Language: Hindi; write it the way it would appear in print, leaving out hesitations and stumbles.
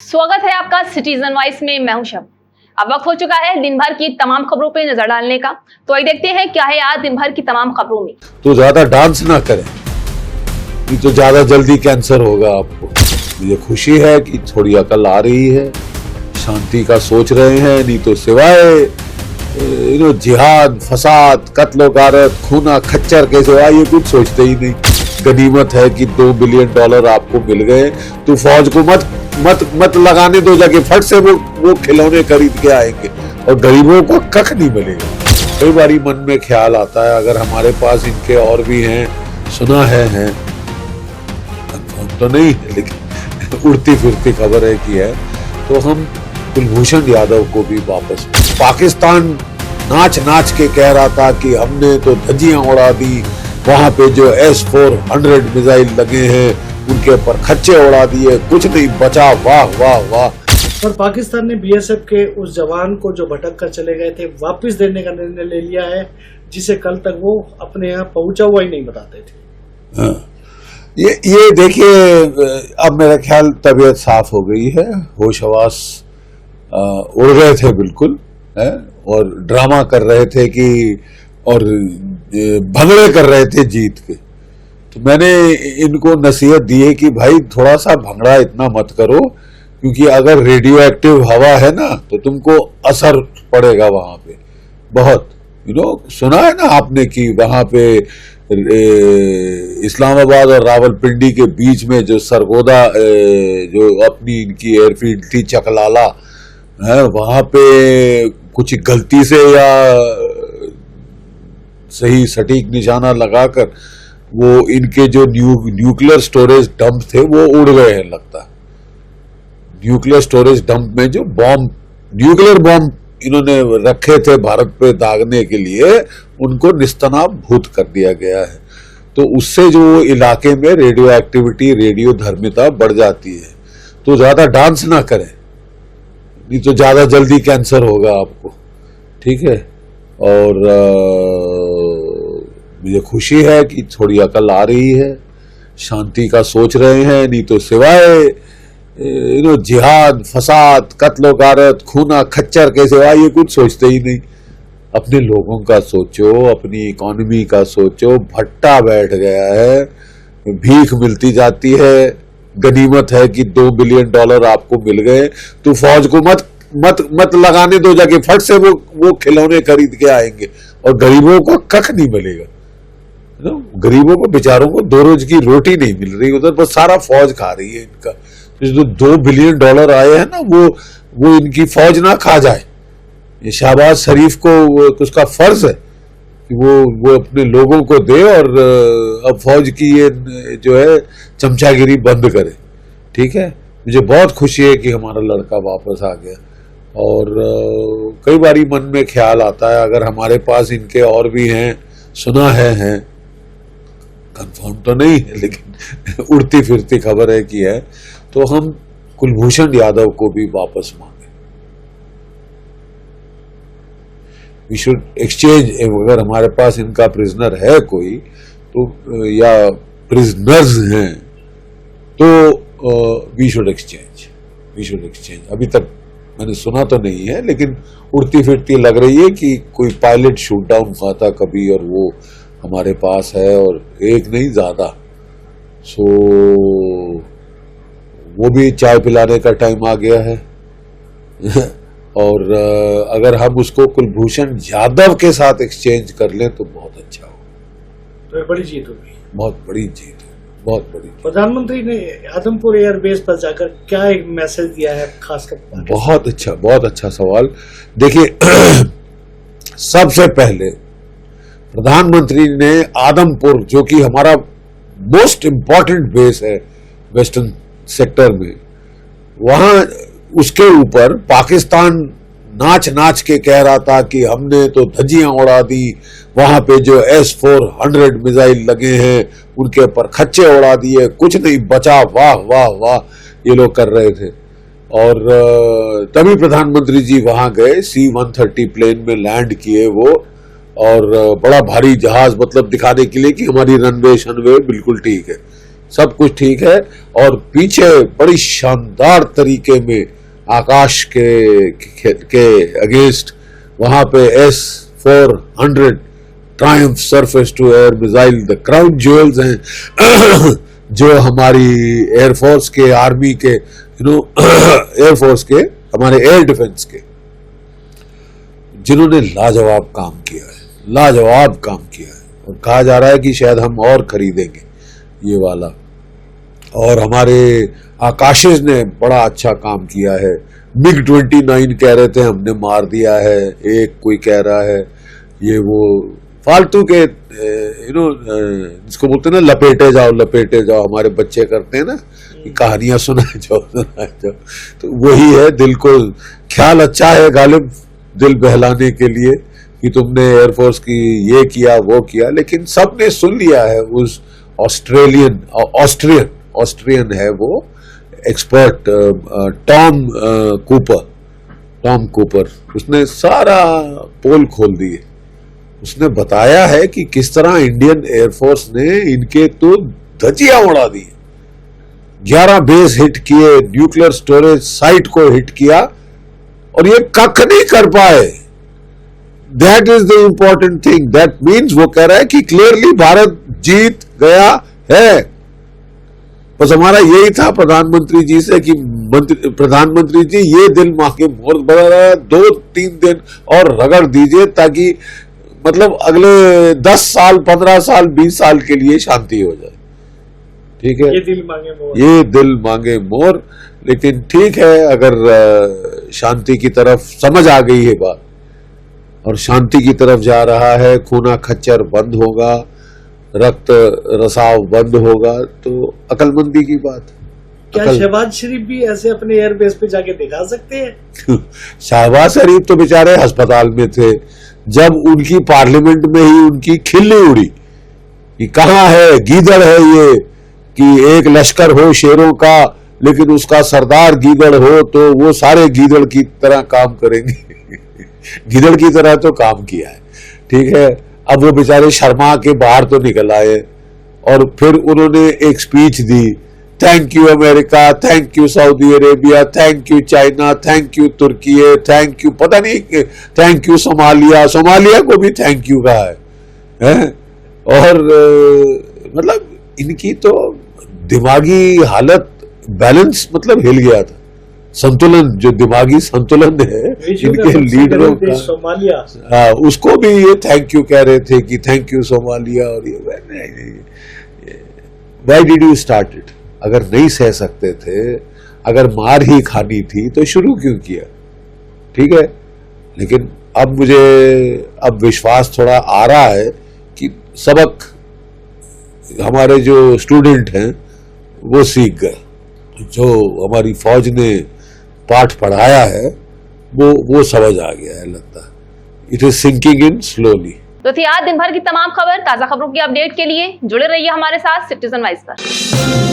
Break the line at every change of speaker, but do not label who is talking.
स्वागत है आपका सिटीजन वॉइस में। मैं हूं शब। अब वक्त हो चुका है दिन भर की तमाम खबरों पे नजर डालने का, तो आइए देखते हैं क्या है आज दिन भर की तमाम खबरों में।
तो ज्यादा डांस ना करें, नहीं तो ज्यादा जल्दी कैंसर होगा आपको। मुझे खुशी है कि थोड़ी अकल आ रही है, शांति का सोच रहे हैं, नहीं तो सिवाय जिहाद, फसाद, कत्लो गारत, खूना खच्चर के सिवाय ये कुछ सोचते ही नहीं। गनीमत है कि $2 बिलियन आपको मिल गए, तो फौज को मत लगाने दो, जाके फट से वो खिलौने खरीद के आएंगे और गरीबों को कख नहीं मिलेगा। कई बारी मन में ख्याल आता है, अगर हमारे पास इनके और भी हैं, सुना है कंफर्म तो नहीं है लेकिन उड़ती फिरती खबर है कि है, तो हम कुलभूषण यादव को भी वापस। पाकिस्तान नाच के कह रहा था कि हमने तो धज्जियां उड़ा दी, वहां पे जो S-400 मिसाइल लगे हैं उनके ऊपर खच्चे उड़ा दिए, कुछ नहीं बचा। वाह वाह वाह।
और पाकिस्तान ने BSF के उस जवान को जो भटक कर चले गए थे वापस देने का निर्णय ले लिया है, जिसे कल तक वो अपने यहाँ पहुंचा हुआ ही नहीं बताते थे।
हाँ। ये देखिए, अब मेरा ख्याल तबीयत साफ हो गई है, होश हवास उड़ गए थे बिल्कुल है, और ड्रामा कर रहे थे कि और भंगड़े कर रहे थे जीत के। तो मैंने इनको नसीहत दी है कि भाई थोड़ा सा भंगड़ा इतना मत करो, क्योंकि अगर रेडियो एक्टिव हवा है ना तो तुमको असर पड़ेगा वहां पे बहुत। सुना है ना आपने कि वहां पे इस्लामाबाद और रावलपिंडी के बीच में जो सरगोदा जो अपनी इनकी एयरफील्ड थी चकलाला है, वहां पे कुछ गलती से या सही सटीक निशाना लगाकर वो इनके जो न्यूक्लियर स्टोरेज डंप थे वो उड़ गए हैं लगता। न्यूक्लियर स्टोरेज डंप में जो न्यूक्लियर बॉम्ब इन्होंने रखे थे भारत पे दागने के लिए, उनको निस्तनाबूत कर दिया गया है। तो उससे जो इलाके में रेडियो एक्टिविटी, रेडियो धर्मिता बढ़ जाती है। तो ज्यादा डांस ना करें, नहीं तो ज्यादा जल्दी कैंसर होगा आपको, ठीक है। और मुझे खुशी है कि थोड़ी अकल आ रही है, शांति का सोच रहे हैं, नहीं तो सिवाय जिहाद, फसाद, कत्लो गारत, खूना खच्चर के सिवाय ये कुछ सोचते ही नहीं। अपने लोगों का सोचो, अपनी इकोनॉमी का सोचो। भट्टा बैठ गया है, भीख मिलती जाती है। गनीमत है कि $2 बिलियन आपको मिल गए, तो फौज को मत लगाने दो, जाके फट से वो खिलौने खरीद के आएंगे और गरीबों को कख नहीं मिलेगा। गरीबों को बेचारों को 2 रोज की रोटी नहीं मिल रही, उधर बस सारा फौज खा रही है इनका। जो $2 बिलियन आए हैं ना, वो इनकी फौज ना खा जाए। ये शहबाज शरीफ को उसका फर्ज है कि वो अपने लोगों को दे और अब फौज की ये जो है चमचागिरी बंद करे, ठीक है। मुझे बहुत खुशी है कि हमारा लड़का वापस आ गया। और कई बारी मन में ख्याल आता है, अगर हमारे पास इनके और भी हैं, सुना है कंफर्म तो नहीं है लेकिन उड़ती फिरती खबर है कि है, तो हम कुलभूषण यादव को भी वापस मांगे। We should exchange. अगर हमारे पास इनका प्रिजनर है कोई, तो या प्रिजनर्स हैं, तो वी शुड एक्सचेंज। अभी तक मैंने सुना तो नहीं है, लेकिन उड़ती फिरती लग रही है कि कोई पायलट शूट डाउन हुआ था कभी, और वो हमारे पास है, और एक नहीं ज्यादा। सो वो भी चाय पिलाने का टाइम आ गया है और अगर हम उसको कुलभूषण यादव के साथ एक्सचेंज कर लें तो बहुत अच्छा हो।
तो एक बड़ी जीत होगी,
बहुत बड़ी जीत, बहुत बड़ी।
प्रधानमंत्री ने आदमपुर एयरबेस पर जाकर क्या एक मैसेज दिया है खासकर?
बहुत अच्छा सवाल। देखिए सबसे पहले प्रधानमंत्री ने आदमपुर, जो कि हमारा मोस्ट इंपॉर्टेंट बेस है वेस्टर्न सेक्टर में, वहां उसके ऊपर पाकिस्तान नाच के कह रहा था कि हमने तो धज्जियां उड़ा दी, वहां पे जो S-400 मिसाइल लगे हैं उनके ऊपर खच्चे उड़ा दिए, कुछ नहीं बचा। वाह वाह वाह, ये लोग कर रहे थे। और तभी प्रधानमंत्री जी वहां गए, C-130 प्लेन में लैंड किए वो, और बड़ा भारी जहाज, मतलब दिखाने के लिए कि हमारी रनवे शनवे बिल्कुल ठीक है। सब कुछ ठीक है। और पीछे बड़ी शानदार तरीके में आकाश के अगेंस्ट वहां पे S-400 triumph surface to air missile the crown jewels हैं जो हमारी एयरफोर्स के, आर्मी के, एयरफोर्स के, हमारे एयर डिफेंस के, जिन्होंने लाजवाब काम किया है, लाजवाब काम किया है। और कहा जा रहा है कि शायद हम और खरीदेंगे ये वाला। और हमारे आकाशेज ने बड़ा अच्छा काम किया है। MiG-29 कह रहे थे हमने मार दिया है, एक कोई कह रहा है ये वो फालतू के जिसको बोलते हैं ना लपेटे जाओ, हमारे बच्चे करते हैं ना कि कहानियां सुनाए जाओ। तो वही है, दिल को ख्याल अच्छा है गालिब, दिल बहलाने के लिए कि तुमने एयरफोर्स की ये किया वो किया, लेकिन सबने सुन लिया है। उस ऑस्ट्रियन है वो एक्सपर्ट टॉम कूपर, उसने सारा पोल खोल दिए। उसने बताया है कि किस तरह इंडियन एयरफोर्स ने इनके तो धजिया उड़ा दी, 11 बेस हिट किए, न्यूक्लियर स्टोरेज साइट को हिट किया और ये कख नहीं कर पाए। That is the important thing. That means वो कह रहा है कि क्लियरली भारत जीत गया है। बस हमारा यही था प्रधानमंत्री जी से कि प्रधानमंत्री जी ये दिल मांगे मोर बड़ा 2-3 दिन और रगड़ दीजिए ताकि मतलब अगले 10 साल, 15 साल, 20 साल के लिए शांति हो जाए। ठीक है,
ये दिल मांगे मोर,
ये दिल मांगे मोर। लेकिन ठीक है, अगर शांति की तरफ समझ आ गई है बात और शांति की तरफ जा रहा है, खूना खच्चर बंद होगा, रक्त रसाव बंद होगा, तो अकलमंदी की बात।
क्या शहबाज शरीफ भी ऐसे अपने एयरबेस पे जाके दिखा सकते हैं?
शहबाज शरीफ तो बेचारे अस्पताल में थे जब उनकी पार्लियामेंट में ही उनकी खिल्ली उड़ी कि कहां है गीदड़ है ये, कि एक लश्कर हो शेरों का लेकिन उसका सरदार गीदड़ हो तो वो सारे गीदड़ की तरह काम करेंगे। गीदड़ की तरह तो काम किया है, ठीक है। अब वो बेचारे शर्मा के बाहर तो निकल आए और फिर उन्होंने एक स्पीच दी, thank you America, thank you Saudi Arabia, thank you China, thank you Turkey, thank you पता नहीं, थैंक यू सोमालिया को भी थैंक यू कहा है? और मतलब इनकी तो दिमागी हालत बैलेंस मतलब हिल गया था। संतुलन, जो दिमागी संतुलन है इनके लीडरों का, सोमालिया, उसको भी ये थैंक यू कह रहे थे कि थैंक यू सोमालिया। और ये why did you start it? अगर नहीं सह सकते थे, अगर मार ही खानी थी तो शुरू क्यों किया? ठीक है, लेकिन अब मुझे अब विश्वास थोड़ा आ रहा है कि सबक हमारे जो स्टूडेंट हैं वो सीख गए, जो हमारी फौज ने पाठ पढ़ाया है वो समझ आ गया है, लगता है it is sinking in slowly.
तो थी आज दिन भर की तमाम खबर, ताजा खबरों की अपडेट के लिए जुड़े रहिए हमारे साथ सिटीजन वाइस पर।